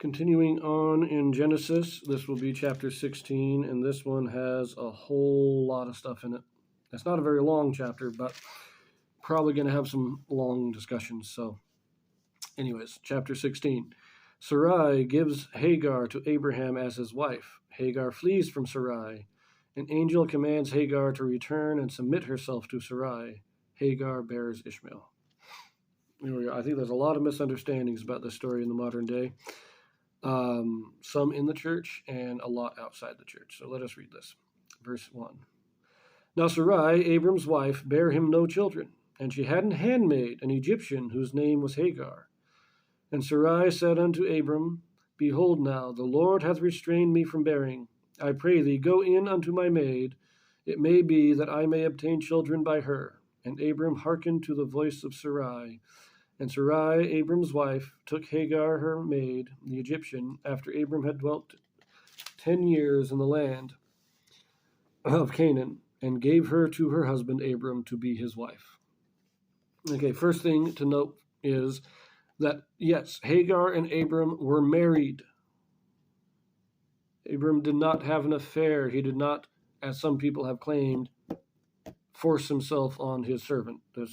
Continuing on in Genesis, this will be chapter 16, and this one has a whole lot of stuff in it. It's not a very long chapter, but probably going to have some long discussions. So, anyways, chapter 16. Sarai gives Hagar to Abraham as his wife. Hagar flees from Sarai. An angel commands Hagar to return and submit herself to Sarai. Hagar bears Ishmael. I think there's a lot of misunderstandings about this story in the modern day. Some in the church and a lot outside the church. So let us read this. Verse 1. Now Sarai, Abram's wife, bare him no children, and she had an handmaid, an Egyptian, whose name was Hagar. And Sarai said unto Abram, Behold now, the Lord hath restrained me from bearing. I pray thee, go in unto my maid. It may be that I may obtain children by her. And Abram hearkened to the voice of Sarai. And Sarai, Abram's wife, took Hagar her maid, the Egyptian, after Abram had dwelt 10 years in the land of Canaan, and gave her to her husband Abram to be his wife. Okay, first thing to note is that, yes, Hagar and Abram were married. Abram did not have an affair. He did not, as some people have claimed, force himself on his servant. That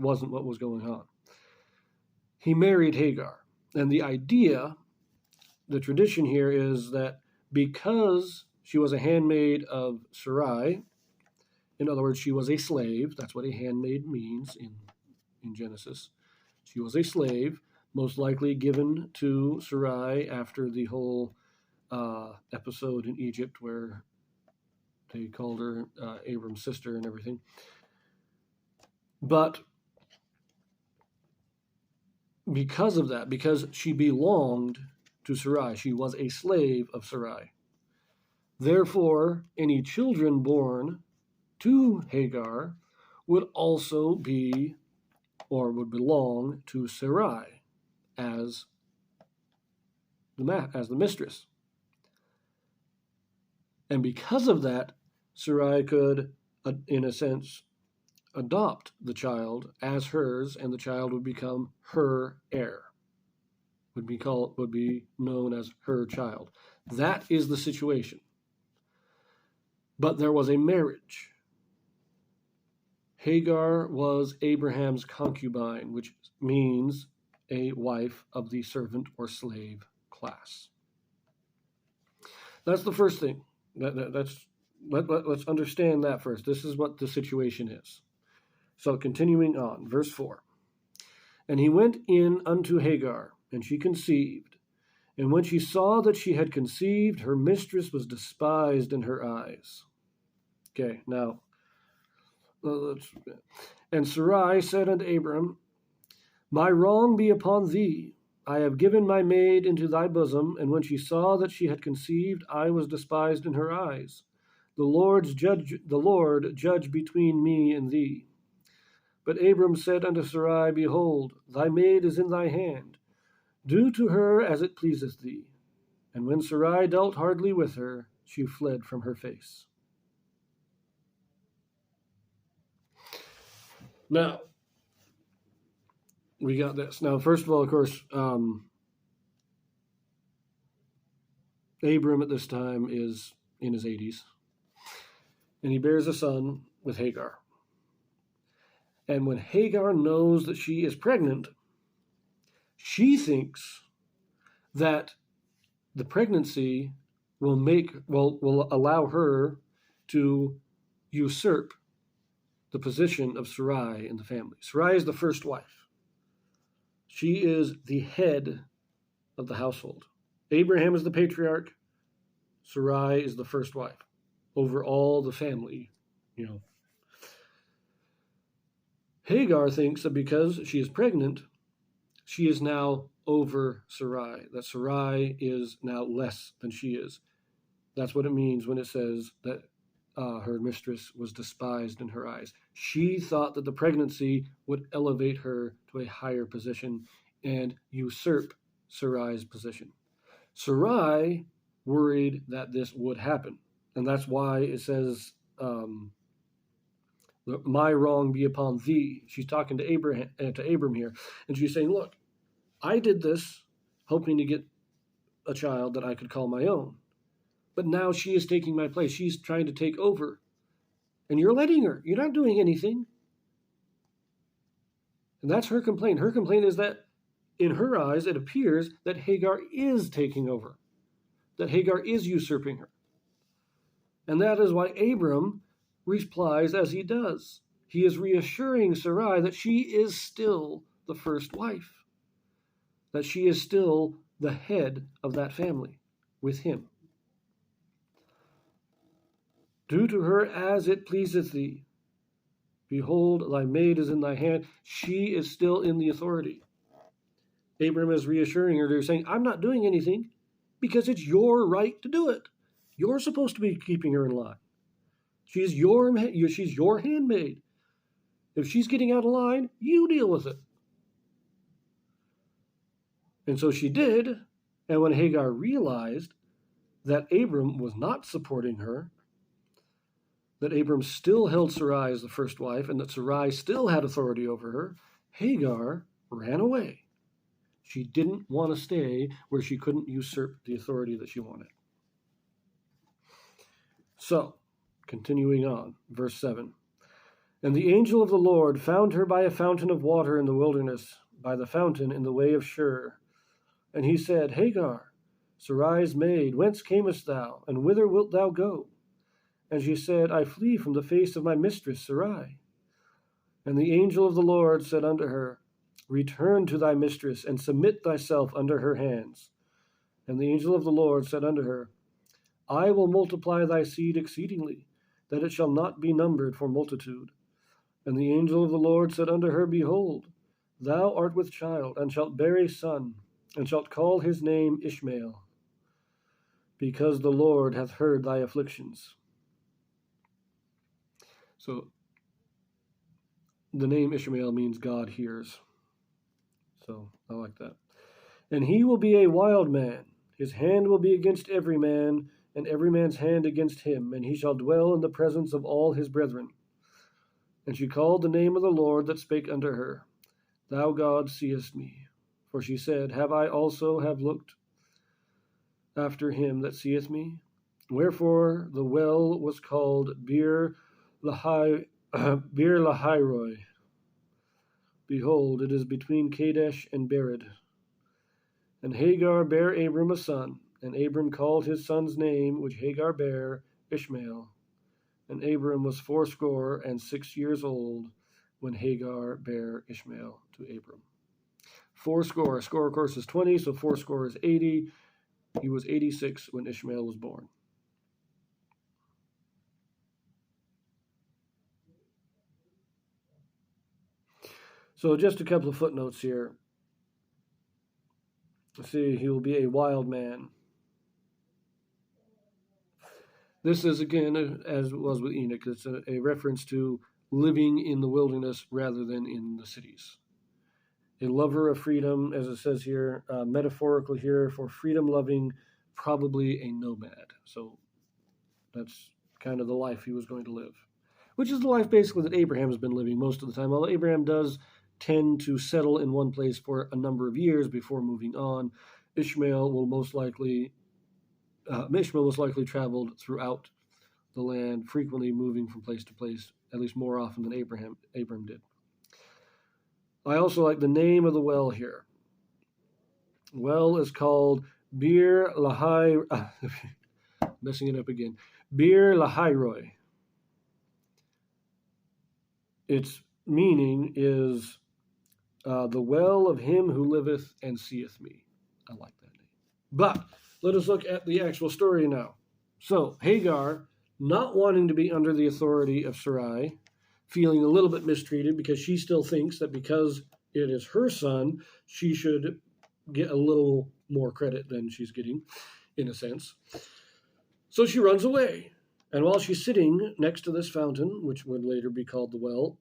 wasn't what was going on. He married Hagar. And the idea, the tradition here is that because she was a handmaid of Sarai, in other words, she was a slave, that's what a handmaid means in Genesis. She was a slave, most likely given to Sarai after the whole episode in Egypt where they called her Abram's sister and everything. But because of that, because she belonged to Sarai, she was a slave of Sarai. Therefore, any children born to Hagar would also be, or would belong to Sarai as the mistress. And because of that, Sarai could, in a sense, adopt the child as hers, and the child would become her heir. Would be known as her child. That is the situation. But there was a marriage. Hagar was Abraham's concubine, which means a wife of the servant or slave class. That's the first thing. Let's understand that first. This is what the situation is. So continuing on, verse 4. And he went in unto Hagar, and she conceived. And when she saw that she had conceived, her mistress was despised in her eyes. Okay, now, and Sarai said unto Abram, My wrong be upon thee. I have given my maid into thy bosom, and when she saw that she had conceived, I was despised in her eyes. The Lord judge between me and thee. But Abram said unto Sarai, Behold, thy maid is in thy hand. Do to her as it pleaseth thee. And when Sarai dealt hardly with her, she fled from her face. Now, we got this. Now, first of all, of course, Abram at this time is in his 80s. And he bears a son with Hagar. And when Hagar knows that she is pregnant, she thinks that the pregnancy will allow her to usurp the position of Sarai in the family. Sarai is the first wife. She is the head of the household. Abraham is the patriarch. Sarai is the first wife over all the family, Hagar thinks that because she is pregnant, she is now over Sarai, that Sarai is now less than she is. That's what it means when it says that her mistress was despised in her eyes. She thought that the pregnancy would elevate her to a higher position and usurp Sarai's position. Sarai worried that this would happen, and that's why it says, my wrong be upon thee. She's talking to Abram here, and she's saying, look, I did this hoping to get a child that I could call my own. But now she is taking my place. She's trying to take over. And you're letting her. You're not doing anything. And that's her complaint. Her complaint is that in her eyes, it appears that Hagar is taking over, that Hagar is usurping her. And that is why Abram replies as he does. He is reassuring Sarai that she is still the first wife, that she is still the head of that family with him. Do to her as it pleaseth thee. Behold, thy maid is in thy hand. She is still in the authority. Abram is reassuring her. They're saying, I'm not doing anything because it's your right to do it. You're supposed to be keeping her in line. She's your handmaid. If she's getting out of line, you deal with it. And so she did. And when Hagar realized that Abram was not supporting her, that Abram still held Sarai as the first wife, and that Sarai still had authority over her, Hagar ran away. She didn't want to stay where she couldn't usurp the authority that she wanted. So, continuing on, verse 7. And the angel of the Lord found her by a fountain of water in the wilderness, by the fountain in the way of Shur. And he said, Hagar, Sarai's maid, whence camest thou, and whither wilt thou go? And she said, I flee from the face of my mistress Sarai. And the angel of the Lord said unto her, Return to thy mistress, and submit thyself under her hands. And the angel of the Lord said unto her, I will multiply thy seed exceedingly, that it shall not be numbered for multitude. And the angel of the Lord said unto her, Behold, thou art with child, and shalt bear a son, and shalt call his name Ishmael, because the Lord hath heard thy afflictions. So, the name Ishmael means God hears. So, I like that. And he will be a wild man. His hand will be against every man, and every man's hand against him, and he shall dwell in the presence of all his brethren. And she called the name of the Lord that spake unto her, Thou God seest me. For she said, Have I also have looked after him that seeth me? Wherefore the well was called Beer Lahairoi. Behold, it is between Kadesh and Bered. And Hagar bare Abram a son, and Abram called his son's name, which Hagar bare, Ishmael. And Abram was 86 years old when Hagar bare Ishmael to Abram. 80. A score, of course, is 20, so 80 is 80. He was 86 when Ishmael was born. So just a couple of footnotes here. Let's see, he will be a wild man. This is, again, as it was with Enoch, it's a reference to living in the wilderness rather than in the cities. A lover of freedom, as it says here, metaphorical here, for freedom-loving, probably a nomad. So that's kind of the life he was going to live, which is the life basically that Abraham has been living most of the time, although Abraham does tend to settle in one place for a number of years before moving on. Ishmael most likely traveled throughout the land, frequently moving from place to place, at least more often than Abram did. I also like the name of the well here. Well is called Beer Lahai, messing it up again. Beer Lahairoi. Its meaning is the well of him who liveth and seeth me. I like that name. But let us look at the actual story now. So Hagar, not wanting to be under the authority of Sarai, feeling a little bit mistreated because she still thinks that because it is her son, she should get a little more credit than she's getting, in a sense. So she runs away. And while she's sitting next to this fountain, which would later be called the well,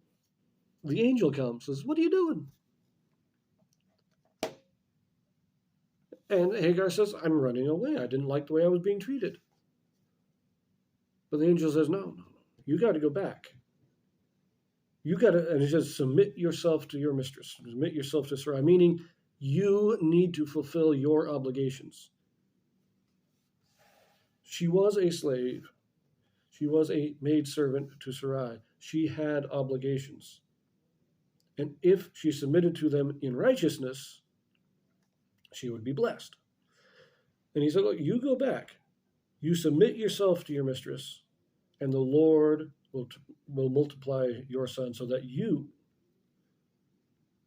the angel comes and says, What are you doing? And Hagar says, I'm running away. I didn't like the way I was being treated. But the angel says, No, you got to go back. You got to, and he says, submit yourself to your mistress. Submit yourself to Sarai, meaning You need to fulfill your obligations. She was a slave. She was a maidservant to Sarai. She had obligations. And if she submitted to them in righteousness, she would be blessed. And he said, look, you go back. You submit yourself to your mistress, and the Lord will multiply your son so that you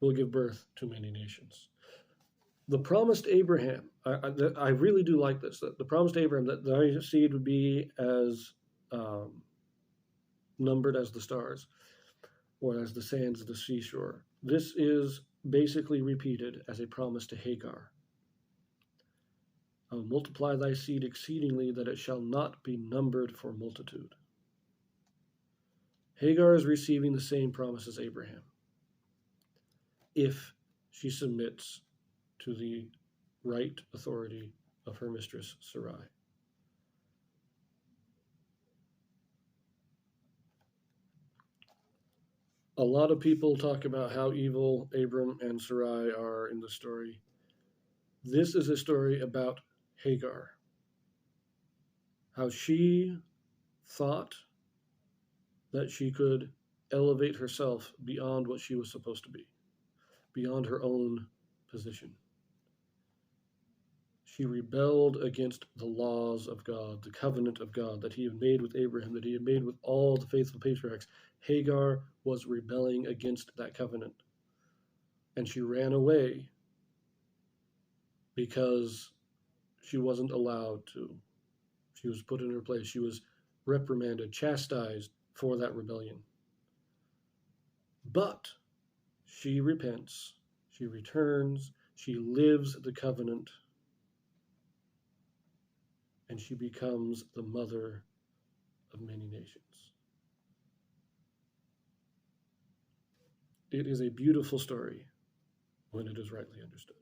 will give birth to many nations. The promise to Abraham, I really do like this. The promise to Abraham that thy seed would be as numbered as the stars or as the sands of the seashore. This is basically repeated as a promise to Hagar. I will multiply thy seed exceedingly, that it shall not be numbered for multitude. Hagar is receiving the same promise as Abraham if she submits to the right authority of her mistress Sarai. A lot of people talk about how evil Abram and Sarai are in the story. This is a story about Hagar, how she thought that she could elevate herself beyond what she was supposed to be, beyond her own position. She rebelled against the laws of God, the covenant of God that he had made with Abraham, that he had made with all the faithful patriarchs. Hagar was rebelling against that covenant. And she ran away because she wasn't allowed to. She was put in her place. She was reprimanded, chastised for that rebellion. But she repents, she returns, she lives the covenant, and she becomes the mother of many nations. It is a beautiful story when it is rightly understood.